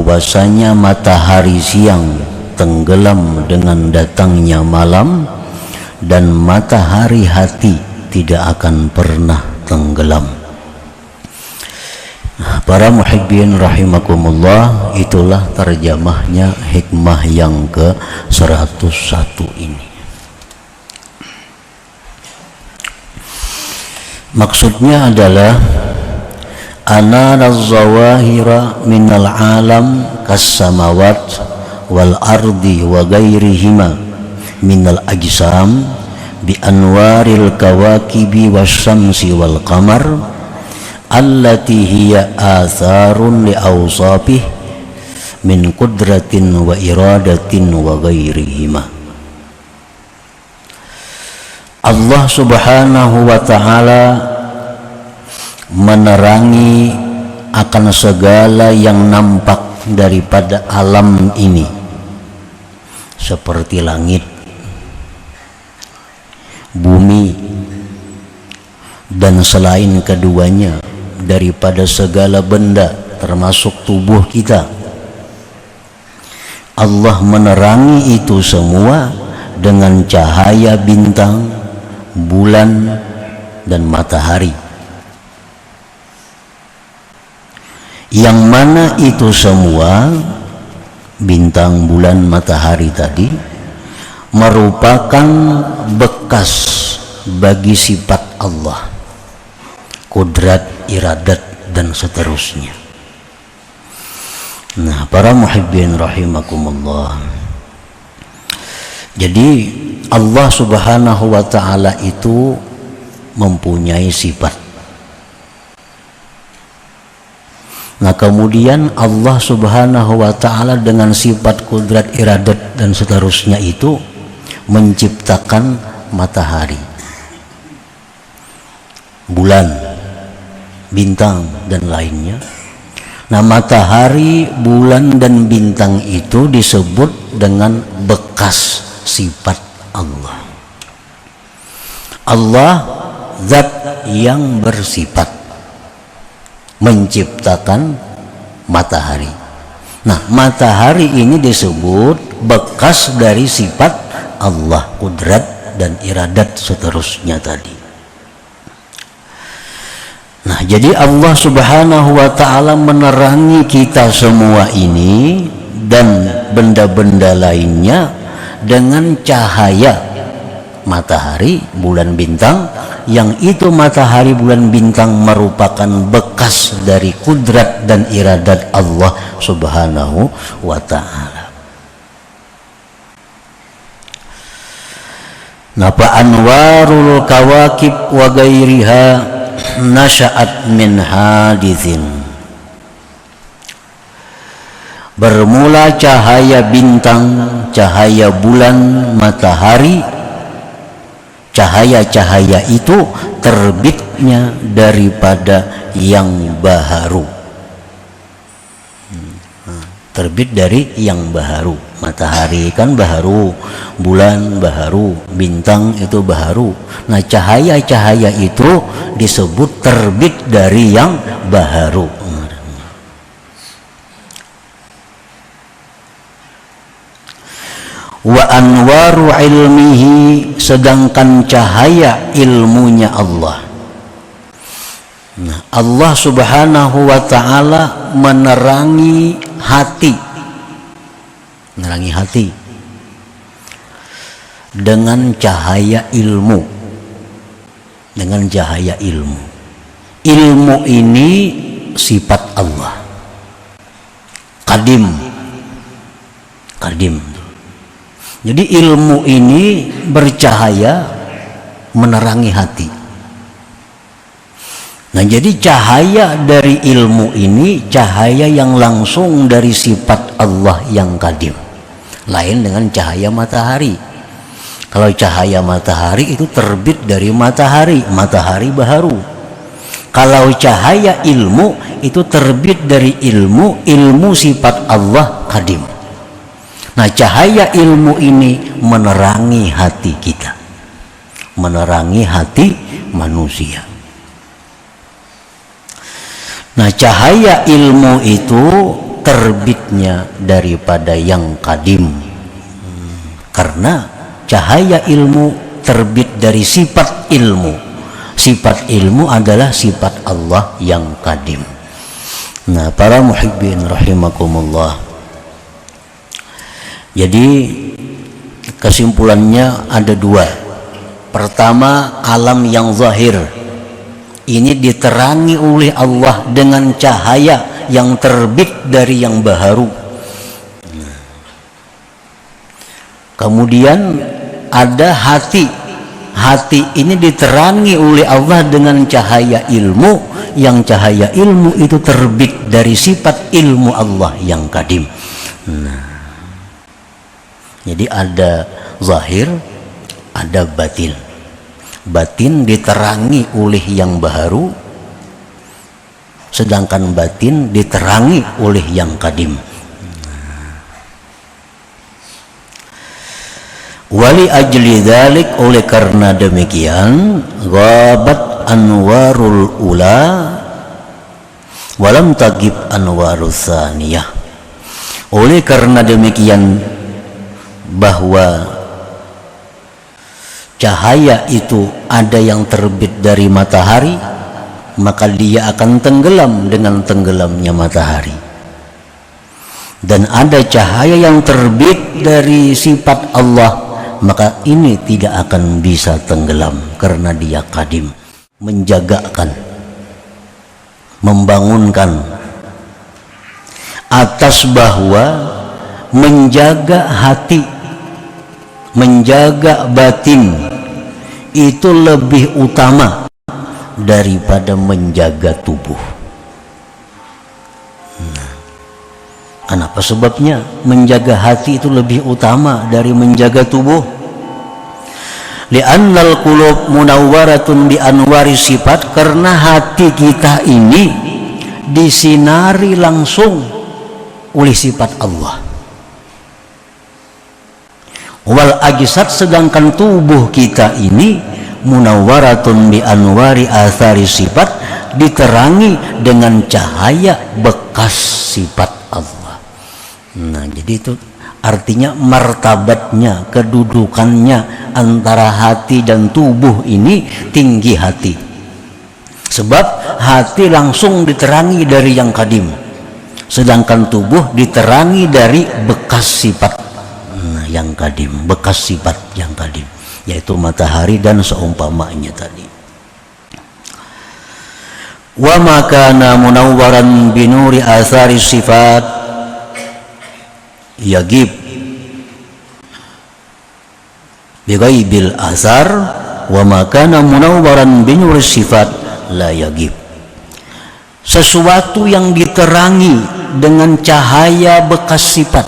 bahwasanya matahari siang tenggelam dengan datangnya malam, dan matahari hati tidak akan pernah tenggelam. Para muhibbin rahimakumullah, itulah terjemahnya hikmah yang ke-101 ini. Maksudnya adalah anana az-zawahira minal alam kas-samawat wal ardi wa ghairihima minal ajsam bi anwaril kawakibi wasyamsi wal qamar allati hiya atharun li awsafih min qudratin wa iradatin wa ghairihima. Allah subhanahu wa ta'ala menerangi akan segala yang nampak daripada alam ini, seperti langit, bumi, dan selain keduanya daripada segala benda termasuk tubuh kita. Allah menerangi itu semua dengan cahaya bintang, bulan, dan matahari, yang mana itu semua bintang, bulan, matahari tadi merupakan bekas bagi sifat Allah, kudrat, iradat, dan seterusnya. Nah, para muhibbin rahimakumullah, jadi Allah subhanahu wa ta'ala itu mempunyai sifat. Nah, kemudian Allah subhanahu wa ta'ala dengan sifat kudrat, iradat, dan seterusnya itu menciptakan matahari, bulan, bintang, dan lainnya. Nah, matahari, bulan, dan bintang itu disebut dengan bekas sifat Allah. Allah zat yang bersifat menciptakan matahari. Nah, matahari ini disebut bekas dari sifat Allah, kudrat dan iradat seterusnya tadi. Nah, jadi Allah subhanahu wa ta'ala menerangi kita semua ini dan benda-benda lainnya dengan cahaya matahari, bulan, bintang, yang itu matahari, bulan, bintang merupakan bekas dari kudrat dan iradat Allah subhanahu wa ta'ala. Napa anwarul kawakib wa gairiha nasya'at min hadithin. Bermula cahaya bintang, cahaya bulan, matahari, cahaya-cahaya itu terbitnya daripada yang baharu. Terbit dari yang baharu. Matahari kan baharu, bulan baharu, bintang itu baharu. Nah, cahaya-cahaya itu disebut terbit dari yang baharu. Wa anwaru ilmihi, sedangkan cahaya ilmunya Allah. Nah, Allah subhanahu wa ta'ala menerangi hati, dengan cahaya ilmu, ilmu ini sifat Allah, kadim. Jadi ilmu ini bercahaya menerangi hati. Nah, jadi cahaya dari ilmu ini cahaya yang langsung dari sifat Allah yang kadim, lain dengan cahaya matahari. Kalau cahaya matahari itu terbit dari matahari, matahari baharu. Kalau cahaya ilmu itu terbit dari ilmu sifat Allah kadim. Nah, cahaya ilmu ini menerangi hati kita, menerangi hati manusia. Nah, cahaya ilmu itu terbitnya daripada yang kadim. Karena cahaya ilmu terbit dari sifat ilmu. Sifat ilmu adalah sifat Allah yang kadim. Nah, para muhibbin rahimakumullah. Jadi kesimpulannya ada dua. Pertama, alam yang zahir ini diterangi oleh Allah dengan cahaya yang terbit dari yang baharu. Kemudian ada hati. Hati ini diterangi oleh Allah dengan cahaya ilmu, yang cahaya ilmu itu terbit dari sifat ilmu Allah yang kadim. Nah, jadi ada zahir, ada batin. Batin diterangi oleh yang baharu, sedangkan batin diterangi oleh yang kadim. Wali ajli dzalik, oleh karena demikian, ghabat anwarul ula walam tagib anwarus tsaniyah. Oleh karena demikian, bahwa cahaya itu ada yang terbit dari matahari, maka dia akan tenggelam dengan tenggelamnya matahari. Dan ada cahaya yang terbit dari sifat Allah, maka ini tidak akan bisa tenggelam karena dia kadim, menjagakan, membangunkan. Atas bahwa menjaga hati, menjaga batin itu lebih utama daripada menjaga tubuh. Nah, kenapa sebabnya menjaga hati itu lebih utama dari menjaga tubuh? Li'annal qulub munawwaratun bi anwari sifat, karena hati kita ini disinari langsung oleh sifat Allah. Wal ajsad, sedangkan tubuh kita ini munawwaratun bi anwari athari sifat, diterangi dengan cahaya bekas sifat Allah. Nah, jadi itu artinya martabatnya, kedudukannya antara hati dan tubuh ini tinggi hati. Sebab hati langsung diterangi dari yang kadim, sedangkan tubuh diterangi dari bekas sifat yang kadim, bekas sifat yang kadim, yaitu matahari dan seumpamanya tadi. Wa makana munawwaran binuri athari sifat yagib bighaibil athar, wa makana munawwaran binuri sifat la yagib. Sesuatu yang diterangi dengan cahaya bekas sifat,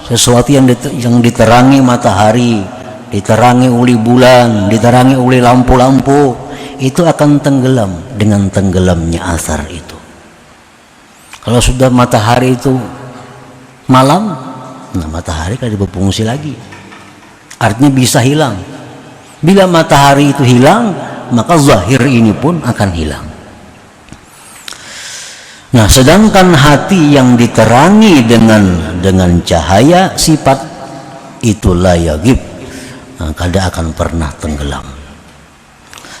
sesuatu yang diterangi matahari, diterangi oleh bulan, diterangi oleh lampu-lampu, itu akan tenggelam dengan tenggelamnya asar itu. Kalau sudah matahari itu malam, nah matahari kan berfungsi lagi, artinya bisa hilang. Bila matahari itu hilang, maka zahir ini pun akan hilang. Nah, sedangkan hati yang diterangi dengan cahaya sifat itu la yagib, nah, kada akan pernah tenggelam.